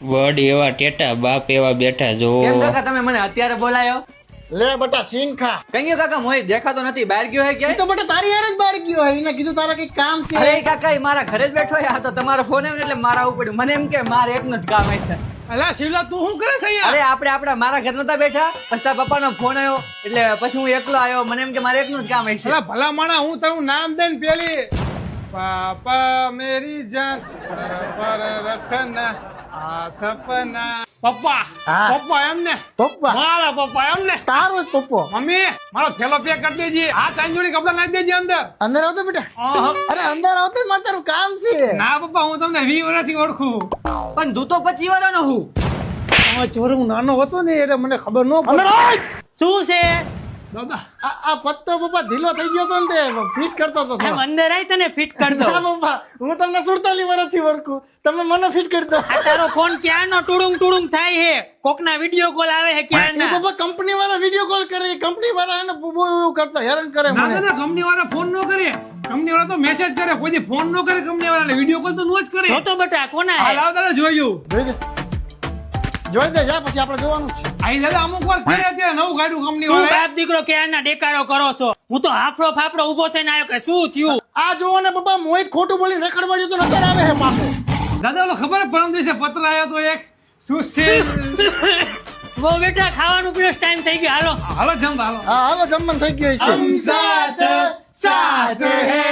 વડ એવા ટેટા બાપ એવા બેઠા જો કેમ કાકા તમે મને અત્યારે બોલાયો? લે બટા સિંગ ખા. કઈ કાકા મોહિત દેખાતો નથી, બહાર ગયો હે એ ક્યાંય? તો બટા તારી હારે જ બહાર ગયો હે. એને કીધું તારા કઈ કામ છે. અરે કાકા એ મારા ઘરે જ બેઠો હે. આ તો તમારો ફોન આવ્યો ને એટલે મારા આવું પડ્યું. મને એમ કે મારે એકનું જ કામ હશે. અલા શિવલા તું શું કરે છે અહીંયા? અરે આપણે આપણા મારા ઘર નતા બેઠા, પછી તારા પપ્પાનો ફોન આવ્યો એટલે પછી હું એકલો આવ્યો. મને એમ કે મારે એકનું જ કામ હશે. અલા ભલા માણા હું તારું નામ દે ને પેલી પાપા મેરી જાન સર પર રખના હાથ પના. પપ્પા હા. પપ્પા એમ ને પપ્પા મારા પપ્પા એમ ને તારો જ પપ્પો. મમ્મી મારો થેલો પેક કરી દેજે. આ ત્રણ જોડી કપડા નાખી દેજે અંદર. અંદર આવતો બેટા. અરે અંદર આવતો મારે તારું કામ છે. ના પપ્પા હું તમને 20 વર્ષથી ઓળખું. પણ તું તો 25 વર્ષનો હું. આ ચોર હું નાનો હતો ને એટલે મને ખબર ન અંદર પડી. આવ. શું છે દાદા આ પત્તો પપ્પા ઢીલો થઈ ગયો તો ને તે ફિટ કરતો હતો એમ થોડો. અંદર આવી તને ફિટ કરી દો ના પપ્પા હું તમને 47 વર્ષથી ઓળખું. તમે મને ફિટ કરી દો. આ તારો ફોન ક્યારનો ટુડુંગ ટુડુંગ થાય છે કોકના વિડિયો કોલ આવે છે એ ક્યારના પપ્પા કંપની વાળા વિડિયો કોલ કરે. કંપની વાળા એને બહુ એવું કરતા હેરાન કરે ના મને. દાદા કંપની વાળા ફોન ન કરે. કંપની વાળા તો મેસેજ કરે, કોઈ દી ફોન ન કરે. કંપની વાળાને વિડીયો કોલ તો નો જ કરે. જોતો બટા કોના હા હે લાવ દાદા જોઈ જોઈ દે જા પછી આપણે જોવાનું જ છે. આઈ દાદા અમુક વાર કરે અત્યારે નવું ગાડું કંપની શું વાળા. બાપ દીકરો ક્યારના ડેકારો કરો છો હું તો હાફડો ફાફડો ઊભો થઈને આવ્યો કે શું થયું આ જોવો ને પપ્પા મોહિત ખોટું બોલીને રખડવા જતો નતર આવે છે પાછો. દાદા ઓલો ખબર હે પરમ દિવસે પત્ર આવ્યો તો એક શું છે બહુ બેટા ખાવાનું પીરસ ટાઈમ થઈ ગયો હાલો હાલો જમ હાલો. હા હાલો જમવાનું થઈ ગયું છે. હમ સાથ સાથ હે.